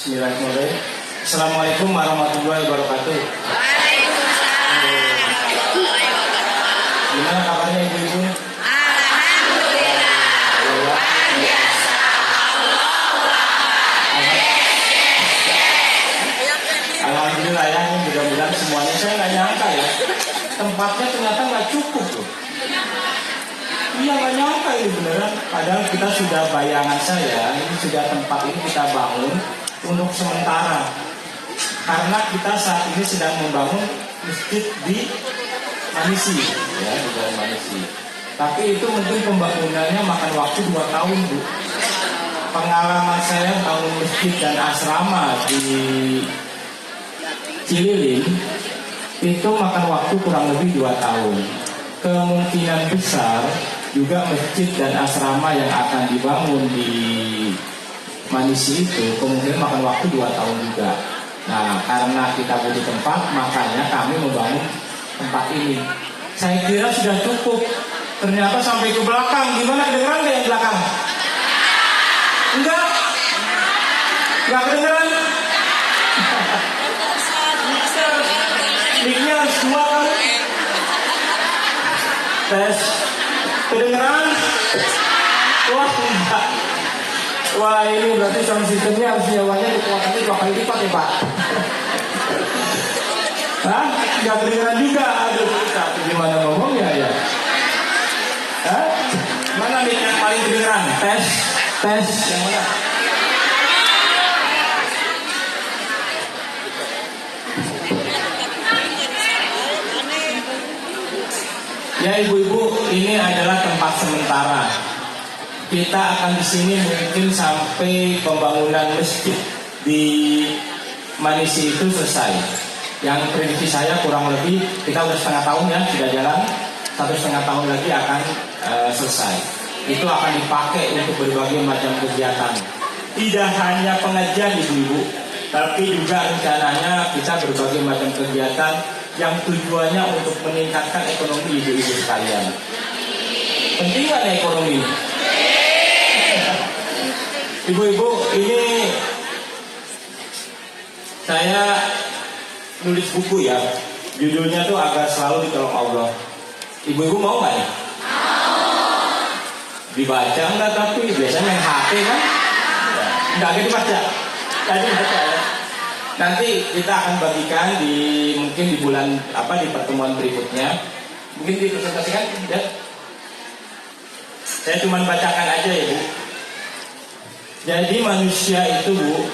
Bismillahirrahmanirrahim. Assalamualaikum warahmatullahi wabarakatuh. Gimana kabarnya ibu-ibu? Alhamdulillah ya, mudah-mudahan semuanya. Saya nggak nyangka ya, tempatnya ternyata nggak cukup loh. Iya, nggak nyangka ini beneran. Padahal kita sudah, bayangan saya, ini sudah tempat ini kita bangun untuk sementara. Karena kita saat ini sedang membangun masjid di Manisi, ya, di Jalan Manisi. Tapi itu mungkin pembangunannya makan waktu 2 tahun, Bu. Pengalaman saya bangun masjid dan asrama di Cililin itu makan waktu kurang lebih 2 tahun. Kemungkinan besar juga masjid dan asrama yang akan dibangun di Manisi itu kemungkinan makan waktu 2 tahun juga. Nah, karena kita butuh tempat, makanya kami membangun tempat ini. Saya kira sudah cukup, ternyata sampai ke belakang. Gimana, kedengeran nggak yang belakang? Enggak? Nggak kedengeran? Mic-nya harus 2 kan? Tes. Kedengeran? Wah, enggak. Wah, ini berarti sound systemnya harus nyawanya dikuatkan 2 kali lipat ya, Pak. Hah? Nggak kedengeran juga. Aduh, tapi gimana ngomongnya ya? Hah? Mana mic yang paling kedengeran? Tes. Yang mana? Ya ibu-ibu, ini adalah tempat sementara. Kita akan di sini mungkin sampai pembangunan masjid di Manisi itu selesai. Yang prediksi saya kurang lebih kita udah 1,5 tahun ya sudah jalan, 1,5 tahun lagi akan selesai. Itu akan dipakai untuk berbagai macam kegiatan. Tidak hanya pengajian ibu-ibu, tapi juga rencananya kita berbagai macam kegiatan yang tujuannya untuk meningkatkan ekonomi ibu-ibu sekalian. Penting nggak nih ekonomi? Ibu-ibu, ini saya nulis buku ya, judulnya tuh Agar Selalu Ditolong Allah. Ibu-ibu mau nggak nih? Dibaca enggak, tapi biasanya main HP kan? Enggak dibaca. Tadi baca ya. Nanti kita akan bagikan mungkin di bulan di pertemuan berikutnya. Mungkin dipresentasikan ya. Saya cuma bacakan aja ya, Bu. Jadi manusia itu, Bu,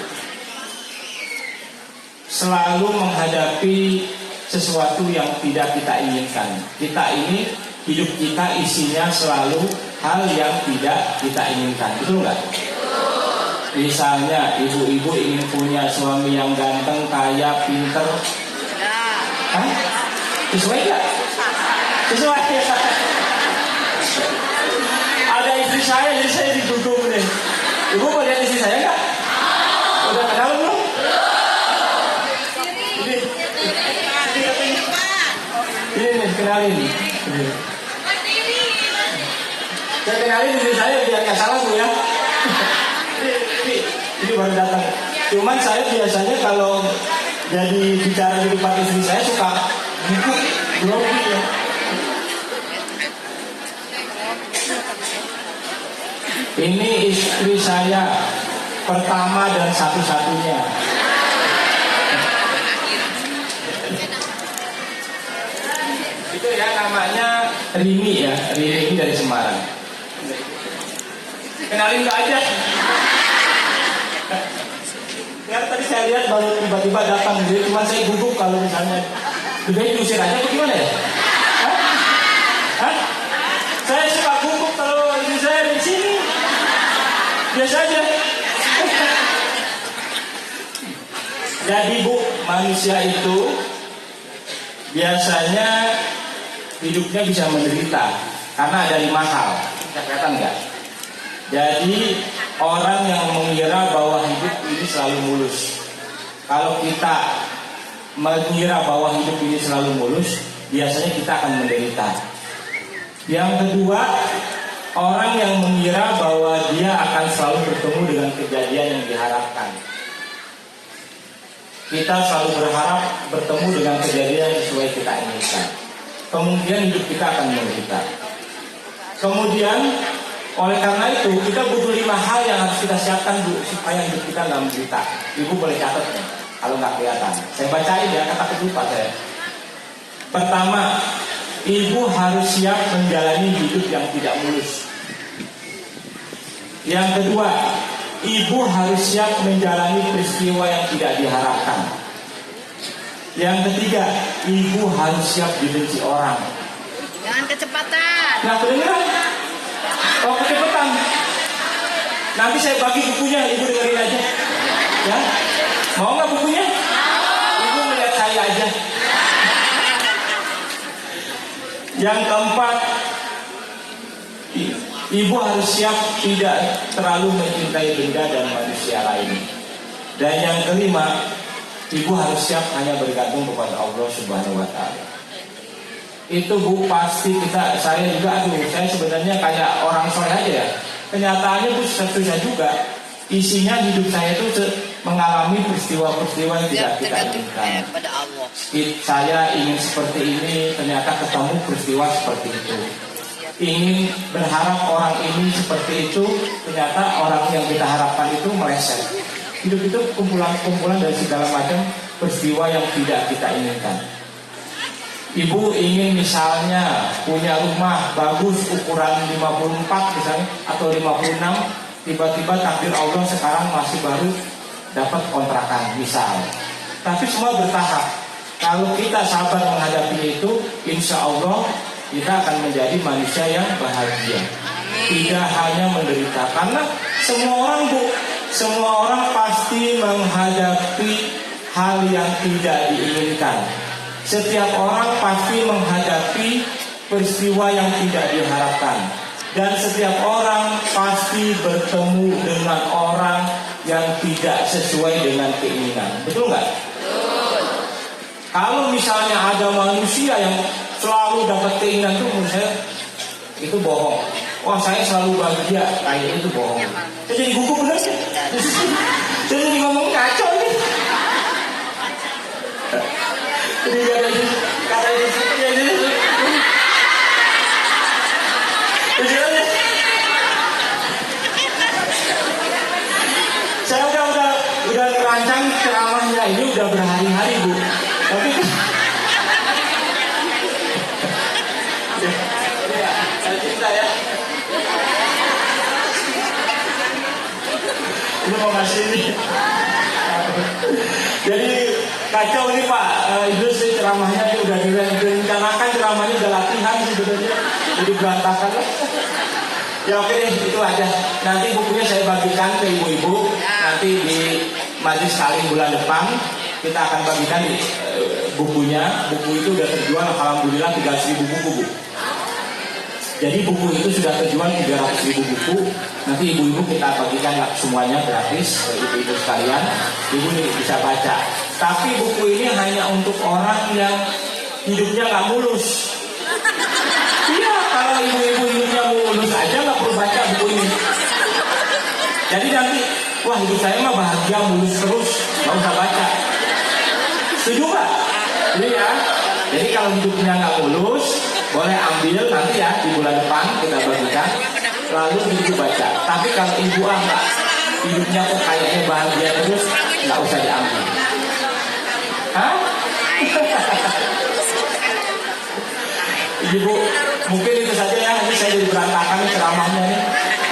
selalu menghadapi sesuatu yang tidak kita inginkan. Hidup kita isinya selalu hal yang tidak kita inginkan. Betul nggak? Misalnya ibu-ibu ingin punya suami yang ganteng, kaya, pinter. Hah? Sesuai nggak? Sesuai. Ada istri saya, jadi saya didukung nih. Ibu mau lihat istri saya nggak? Udah kenal belum? Ini nih, kenalin. Saya kenalin istri saya biar nggak salah, Bu ya. Ini baru datang. Cuman saya biasanya kalau jadi bicara di depan istri saya suka grogi ya. Ini istri saya pertama dan satu-satunya. Itu ya namanya Rini ya, Rini dari Semarang. Kenalin gak aja. Ya tadi saya lihat baru tiba-tiba datang, jadi cuma saya gugup kalau misalnya lebih diusir aja bagaimana ya? Hah? Saya suka gugup kalau istri saya di sini. Biasa aja. Jadi Bu, manusia itu biasanya hidupnya bisa menderita karena ada 5 hal. Kelihatan nggak? Jadi orang yang mengira bahwa hidup ini selalu mulus. Kalau kita mengira bahwa hidup ini selalu mulus, biasanya kita akan menderita. Yang kedua, orang yang mengira bahwa dia akan selalu bertemu dengan kejadian yang diharapkan. kita selalu berharap bertemu dengan kejadian yang sesuai kita inginkan. Kemungkinan hidup kita akan menderita. Kemudian oleh karena itu kita butuh 5 hal yang harus kita siapkan supaya hidup kita nggak menderita. Ibu boleh catat ya, kalau nggak kelihatan. Saya bacain ya, kata lupa saya. Pertama, ibu harus siap menjalani hidup yang tidak mulus. Yang kedua, ibu harus siap menjalani peristiwa yang tidak diharapkan. Yang ketiga, ibu harus siap dibenci orang. Jangan kecepatan. Nah, kedengeran? Kalau kecepatan, nanti saya bagi bukunya, ibu dengerin aja. Ya, mau nggak bukunya? Ibu melihat saya aja. Yang keempat, ibu harus siap tidak terlalu mencintai benda dan manusia lain. Dan yang kelima, ibu harus siap hanya bergantung kepada Allah Subhanahu wa Ta'ala. Itu Bu, pasti saya juga, saya sebenarnya kayak orang soleh aja ya. Kenyataannya Bu, susah juga. Isinya hidup saya itu mengalami peristiwa-peristiwa yang tidak kita inginkan. Saya ingin seperti ini, ternyata ketemu peristiwa seperti itu. Ingin berharap orang ini seperti itu, ternyata orang yang kita harapkan itu meleset. Hidup itu kumpulan dari segala macam peristiwa yang tidak kita inginkan. Ibu ingin misalnya punya rumah bagus ukuran 54 misalnya atau 56, tiba-tiba takdir Allah sekarang masih baru dapat kontrakan misal. Tapi semua bertahap. Kalau kita sabar menghadapi itu, insya Allah kita akan menjadi manusia yang bahagia. Tidak hanya menderita. Karena semua orang Bu, semua orang pasti menghadapi hal yang tidak diinginkan. Setiap orang pasti menghadapi peristiwa yang tidak diharapkan. Dan setiap orang pasti bertemu dengan orang yang tidak sesuai dengan keinginan. Betul nggak? Betul. Kalau misalnya ada manusia yang selalu dapat keinginan itu, menurut saya itu bohong. Wah, saya selalu bahagia, kayak itu bohong. Saya jadi gugup bener sih. Saya jadi ngomong kacau nih. Jadi kata ini saya udah ngerancang ceramahnya ini udah berhari-hari Bu. Tapi saya cinta ya. Ini mau ngasih ini. Jadi kacau ini Pak Idrus, ceramahnya ini udah direncanakan, ceramahnya udah latihan sebenarnya, jadi berantakan lah. Ya oke deh, itu aja. Nanti bukunya saya bagikan ke ibu-ibu. Nanti di majelis saling bulan depan kita akan bagikan bukunya. Buku itu udah terjual alhamdulillah 300.000 buku Bu. Jadi buku itu sudah terjual 300.000 buku. Nanti ibu-ibu kita bagikan semuanya gratis ke ibu-ibu sekalian. Ibu bisa baca. Tapi buku ini hanya untuk orang yang hidupnya nggak mulus. Iya, kalau ibu-ibu hidupnya mulus aja nggak perlu baca buku ini. Jadi nanti, wah hidup saya mah bahagia mulus terus, nggak usah baca. Setuju nggak? Jadi ya. Jadi kalau hidupnya nggak mulus, boleh ambil nanti ya di bulan depan kita bagikan. Lalu ibu baca. Tapi kalau ibu enggak, hidupnya kok kayaknya bahagia terus, nggak usah diambil. Hah? Ibu, mungkin itu saja ya. Ini saya jadi berantakan ceramahnya nih.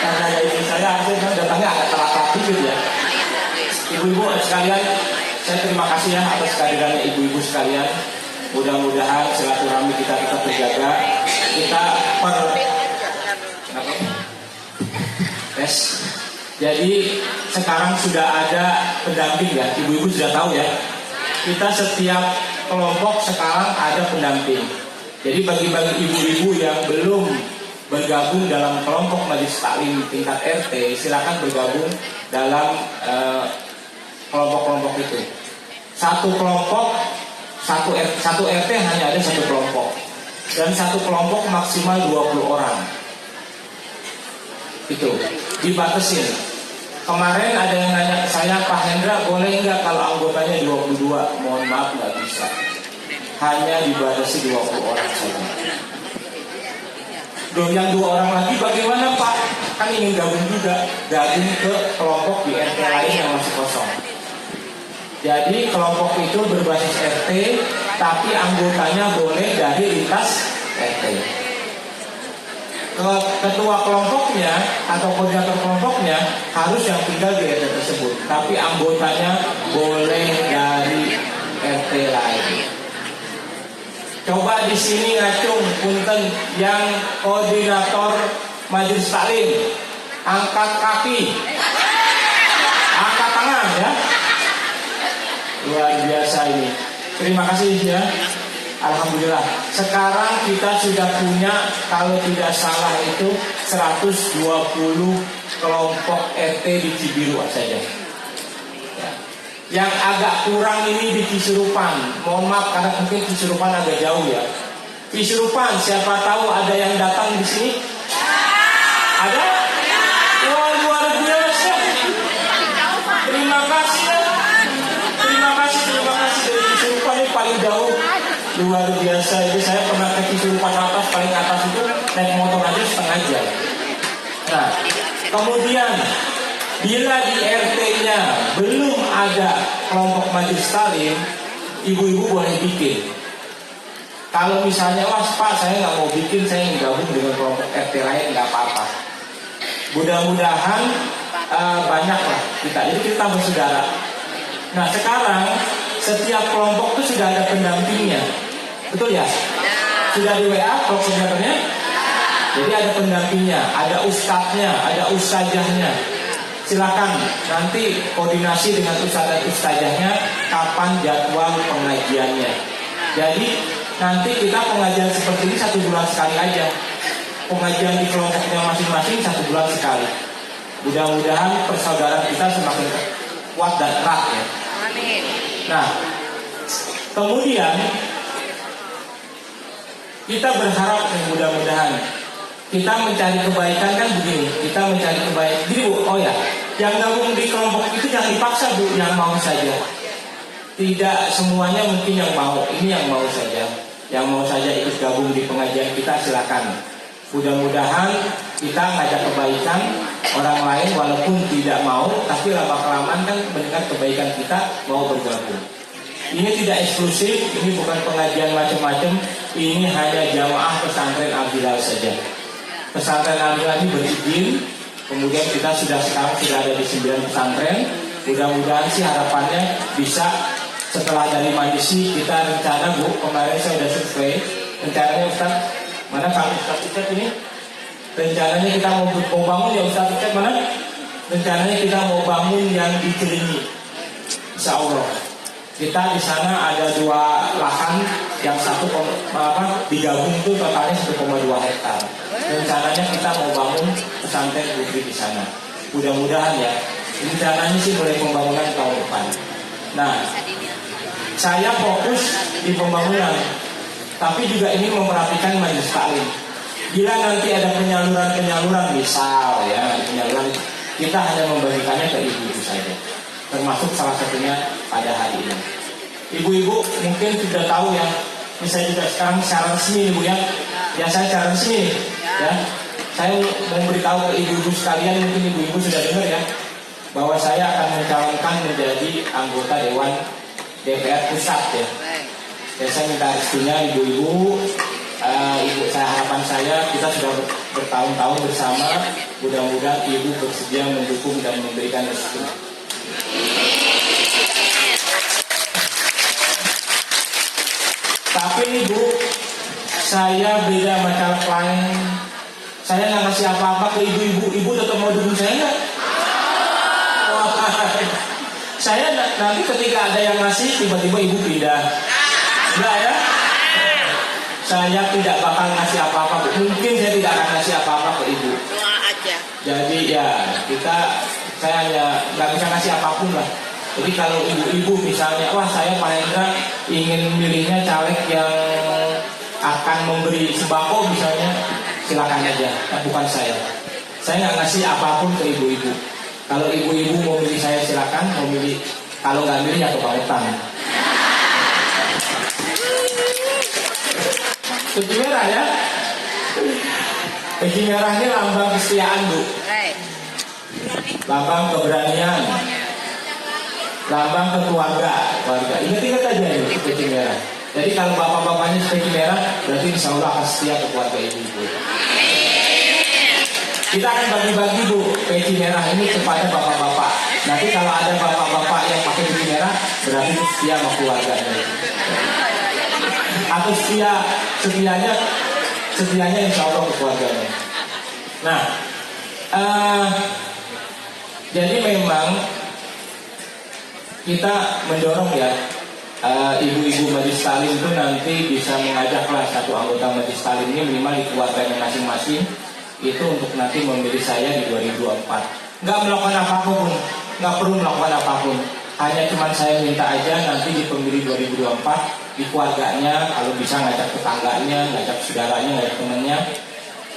Karena ya istri saya akhirnya datangnya agak telat gitu ya. Ibu-ibu sekalian, saya terima kasih ya atas kehadirannya ibu-ibu sekalian. Mudah-mudahan silaturahmi kita tetap terjaga. Kita Yes. Jadi sekarang sudah ada pendamping ya. Ibu-ibu sudah tahu ya. Kita setiap kelompok sekarang ada pendamping. Jadi bagi-bagi ibu-ibu yang belum bergabung dalam kelompok majelis taklim tingkat RT, silakan bergabung dalam kelompok-kelompok itu. Satu kelompok, satu RT hanya ada satu kelompok. Dan satu kelompok maksimal 20 orang. Itu dibatasin. Kemarin ada yang nanya ke saya, Pak Hendra boleh nggak kalau anggotanya 22? Mohon maaf, nggak bisa. Hanya dibatasi 20 orang saja. Yang 2 orang lagi bagaimana Pak? Kan ingin gabung juga, gabung ke kelompok di RT lain yang masih kosong. Jadi kelompok itu berbasis RT, tapi anggotanya boleh dari lintas RT. Ketua kelompoknya atau koordinator kelompoknya harus yang tinggal di RT tersebut, tapi anggotanya boleh dari RT lain. Coba di sini ngacung punten yang koordinator majelis taklim, angkat kaki, angkat tangan ya. Luar biasa ini. Terima kasih ya. Alhamdulillah. Sekarang kita sudah punya, kalau tidak salah itu 120 kelompok RT di Cibiru saja. Ya. Yang agak kurang ini di Cisurupan. Mohon maaf karena mungkin Cisurupan agak jauh ya. Cisurupan, siapa tahu ada yang datang di sini? Ada? Wah, luar biasa. Terima kasih ya. Terima kasih dari Cisurupan ini paling jauh. Luar biasa, jadi saya pernah ke Cisurupan atas, paling atas itu naik motor aja setengah jam. Nah, kemudian bila di RT-nya belum ada kelompok majelis taklim, ibu-ibu boleh bikin. Kalau misalnya, wah Pak saya nggak mau bikin, saya ingin gabung dengan kelompok RT lain, nggak apa-apa. Mudah-mudahan banyak lah kita, jadi kita bersaudara. Nah sekarang setiap kelompok itu sudah ada pendampingnya, betul ya? Sudah di WA koordinatornya? Jadi ada pendampingnya, ada ustadznya, ada ustazahnya. Silakan nanti koordinasi dengan ustadz dan ustazahnya kapan jadwal pengajiannya. Jadi nanti kita pengajian seperti ini 1 bulan sekali aja. Pengajian di kelompoknya masing-masing 1 bulan sekali. Mudah-mudahan persaudaraan kita semakin kuat dan erat ya. Amin. Nah, kemudian kita berharap mudah-mudahan kita mencari kebaikan kan begini. Kita mencari kebaikan. Jadi Bu, oh ya, yang gabung di kelompok itu jangan dipaksa Bu, yang mau saja. Tidak semuanya mungkin yang mau. Ini yang mau saja. Yang mau saja ikut gabung di pengajian kita silakan. Mudah-mudahan kita ngajak kebaikan orang lain walaupun tidak mau, tapi lama-kelamaan kan mendengar kebaikan kita mau bergabung. Ini tidak eksklusif, ini bukan pengajian macam-macam, ini hanya jamaah pesantren Al-Hilal saja. Pesantren Al-Hilal ini berizin, kemudian kita sekarang sudah ada di 9 pesantren. Mudah-mudahan sih harapannya bisa setelah dari Mandisi kita rencana Bu, kemarin saya sudah survei, rencananya Ustaz, mana Pak Ustaz ini? Rencananya kita mau bangun ya Ustaz mana? Rencananya kita mau bangun yang di Cilinyi. Insya Allah. Kita di sana ada 2 lahan yang digabung itu totalnya 1,2 hektar. Rencananya kita mau bangun pesantren putri di sana. Mudah-mudahan ya. Rencananya sih mulai pembangunan tahun depan. Nah, saya fokus di pembangunan, tapi juga ini memperhatikan majelis taklim. Bila nanti ada penyaluran misal ya, penyaluran kita hanya membagikannya ke ibu-ibu saja. Termasuk salah satunya pada hari ini. Ibu-ibu mungkin sudah tahu ya, misalnya juga sekarang secara resmi Ibu ya. Ya saya secara resmi ya. Saya mau beritahu ke ibu-ibu sekalian, mungkin ibu-ibu sudah dengar ya, bahwa saya akan mencalonkan menjadi anggota Dewan DPR Pusat ya. Ya saya minta restunya ibu-ibu. Ibu, harapan saya kita sudah bertahun-tahun bersama. Mudah-mudahan ibu bersedia mendukung dan memberikan restu. Tapi ibu, saya beda macam lain. Saya nggak ngasih apa-apa ke ibu-ibu. Ibu tetap mau dukung saya nggak? Saya nanti ketika ada yang ngasih tiba-tiba ibu pindah. Enggak ya? Saya tidak bakal ngasih apa-apa. Mungkin saya tidak akan ngasih apa-apa ke ibu. Doa aja. Jadi ya saya hanya nggak bisa ngasih apapun lah. Jadi kalau ibu-ibu misalnya, wah saya Pak Hendra ingin milihnya caleg yang akan memberi sembako misalnya, silakan aja. Bukan saya. Saya nggak ngasih apapun ke ibu-ibu. Kalau ibu-ibu mau milih saya silakan, mau milih, kalau nggak milih ya kebangetan. Peci merah ya. Peci merah ini lambang kesetiaan, Bu. Lambang keberanian, lambang keluarga. Ingat-ingat aja ini peci merah. Jadi kalau bapak-bapaknya peci merah, berarti insya Allah akan setia ke keluarga ibu-ibu. Kita akan bagi-bagi, Bu, peci merah ini kepada bapak-bapak. Nanti kalau ada bapak-bapak yang pakai peci merah, berarti setia sama keluarganya. Atau setianya insya Allah ke keluarganya. Nah, jadi memang kita mendorong ya, ibu-ibu Majelis Taklim itu nanti bisa mengajaklah satu anggota Majelis Taklim ini minimal di keluarganya masing-masing itu untuk nanti memilih saya di 2024. Nggak melakukan apapun, nggak perlu melakukan apapun. Hanya cuma saya minta aja nanti di pemilu 2024 di keluarganya kalau bisa ngajak tetangganya, ngajak saudaranya, ngajak temannya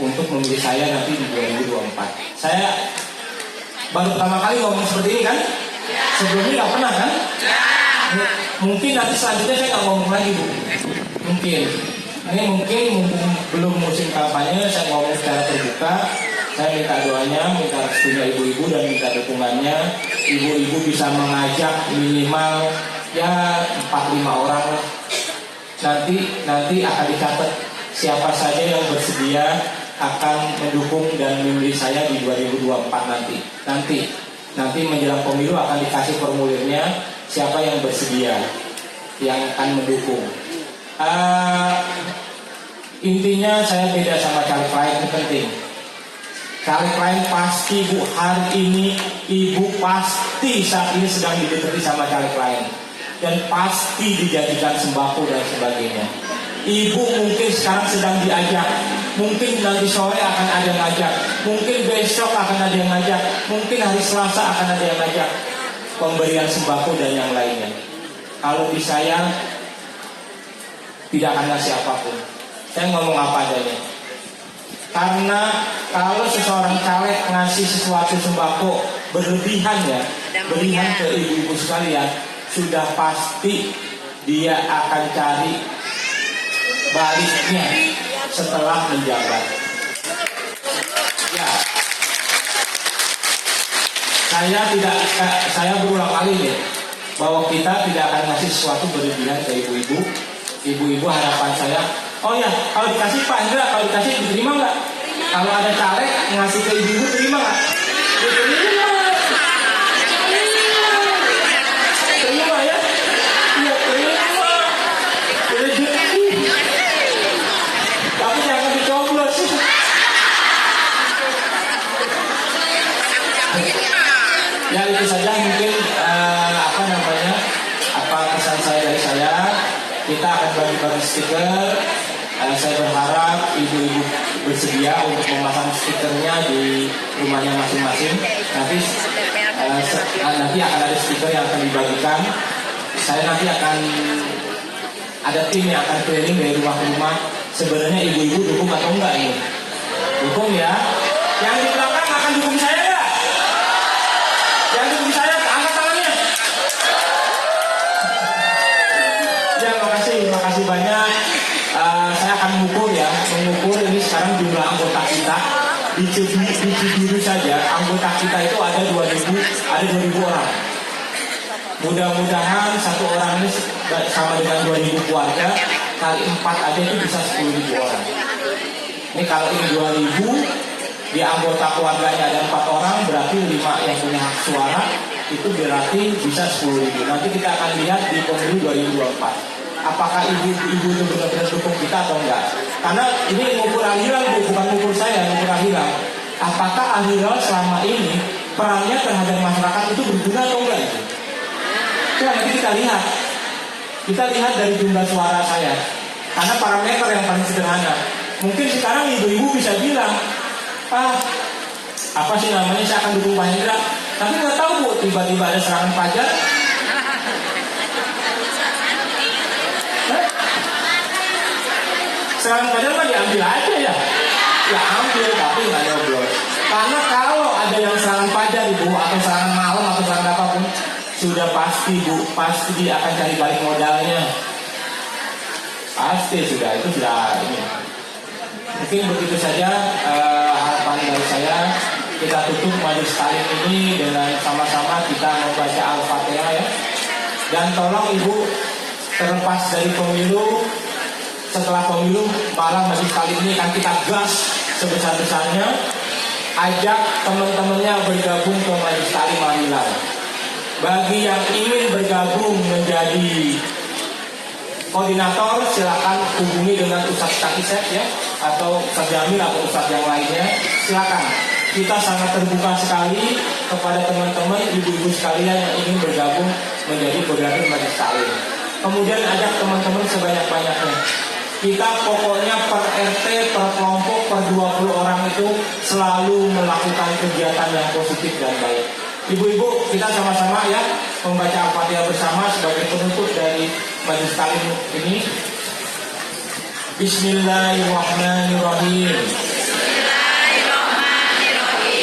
untuk memilih saya nanti di 2024. Saya baru pertama kali ngomong seperti ini kan? Sebelumnya nggak pernah kan? Mungkin nanti selanjutnya saya nggak ngomong lagi, Bu. Mungkin mumpung belum musim kampanye, saya ngomong secara terbuka. Saya minta doanya, minta restunya ibu-ibu dan minta dukungannya. Ibu-ibu bisa mengajak minimal ya 4-5 orang lah. Nanti akan dicatat siapa saja yang bersedia akan mendukung dan memilih saya di 2024 nanti menjelang pemilu akan dikasih formulirnya siapa yang bersedia yang akan mendukung. Intinya saya beda sama caleg lain, itu penting. Caleg lain pasti, Bu, hari ini ibu pasti saat ini sedang didekati sama caleg lain dan pasti dijadikan sembako dan sebagainya. Ibu mungkin sekarang sedang diajak, mungkin nanti sore akan ada yang ngajak, mungkin besok akan ada yang ngajak, mungkin hari Selasa akan ada yang ngajak pemberian sembako dan yang lainnya. Kalau di saya tidak akan ngasih apapun. Saya ngomong apa adanya. Karena kalau seseorang caleg ngasih sesuatu sembako berlebihan ya, berlebihan ke ibu-ibu sekalian, sudah pasti dia akan cari baliknya setelah menjabat. Ya, saya berulang kali nih bahwa kita tidak akan ngasih sesuatu berlebihan ke ibu-ibu. Ibu-ibu harapan saya, oh ya, kalau dikasih Pak Indra, kalau dikasih diterima nggak? Kalau ada caleg ngasih ke ibu-ibu terima nggak? Diterima. Terima ya? Iya terima. Rezeki. Tapi jangan dicoblos. Ya itu saja mungkin apa pesan saya dari saya. Kita akan bagi-bagi stiker. Saya berharap ibu-ibu bersedia untuk memasang stikernya di rumahnya masing-masing. Nanti akan ada stiker yang akan dibagikan. Saya nanti akan ada tim yang akan keliling dari rumah ke rumah. Sebenarnya ibu-ibu dukung atau enggak ini? Dukung ya. Yang di belakang akan dukung saya enggak? Yang dukung saya angkat tangannya. Ya, makasih banyak. Saya akan mengukur ini sekarang jumlah anggota kita di Cibiru saja. Anggota kita itu ada 2.000 orang. Mudah-mudahan satu orang ini sama dengan 2.000 keluarga, kali 4 aja itu bisa 10.000 orang. Ini kalau ini 2.000, di anggota keluarganya ada 4 orang, berarti 5 yang punya hak suara, itu berarti bisa 10.000. Nanti kita akan lihat di pemilu 2024. Apakah ibu-ibu itu benar-benar dukung kita atau enggak? Karena ini ngukur Al-Hilal, bukan ngukur saya, ngukur Al-Hilal. Apakah Al-Hilal selama ini perannya terhadap masyarakat itu berguna atau enggak itu? Coba nanti kita lihat. Kita lihat dari jumlah suara saya. Karena parameter yang paling sederhana. Mungkin sekarang ibu-ibu bisa bilang, apa sih namanya, saya akan dukung Pak Hendra. Tapi nggak tahu, Bu, tiba-tiba ada serangan pajak. Serangan pajak kan diambil aja ya. Ya ambil, tapi nggak nyoblos. Karena kalau ada yang serangan pajak, Ibu, atau pakai serangan malam atau serangan apapun, sudah pasti Bu, pasti dia akan cari balik modalnya. Pasti sudah, itu sudah ini. Mungkin begitu saja harapan dari saya. Kita tutup majelis taklim ini dengan sama-sama kita membaca Al-Fatihah ya. Dan tolong Ibu, terlepas dari pemilu, setelah pemilu malam majelis taklim ini akan kita gas sebesar-besarnya. Ajak teman-temannya bergabung ke majelis taklim Al-Hilal. Bagi yang ingin bergabung menjadi koordinator, silakan hubungi dengan Ustadz Kakisep ya, atau Ustadz Jamil atau Ustadz yang lainnya. Silakan. Kita sangat terbuka sekali kepada teman-teman ibu-ibu sekalian yang ingin bergabung menjadi koordinator majelis taklim. Kemudian ajak teman-teman sebanyak-banyaknya. Kita pokoknya per RT, per kelompok, per 20 orang itu selalu melakukan kegiatan yang positif dan baik. Ibu-ibu, kita sama-sama ya membaca Al-Fatihah bersama sebagai penutup dari majelis taklim ini. Bismillahirrahmanirrahim.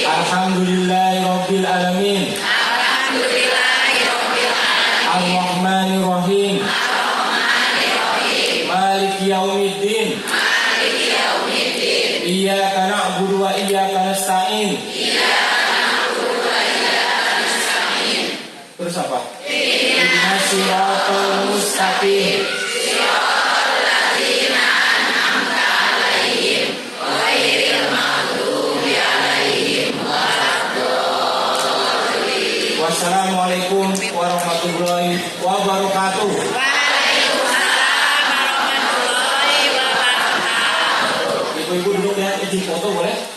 Alhamdulillahirabbil alamin. Ar-Rahmanirrahim. Maliki yaumiddin. Iyyaka na'budu wa iyyaka nasta'in. Terus apa? Ihdinas siratal mustaqim. Wassalamualaikum warahmatullahi wabarakatuh. Waalaikumsalam warahmatullahi wabarakatuh. Ibu-ibu duduk ya, izin foto boleh?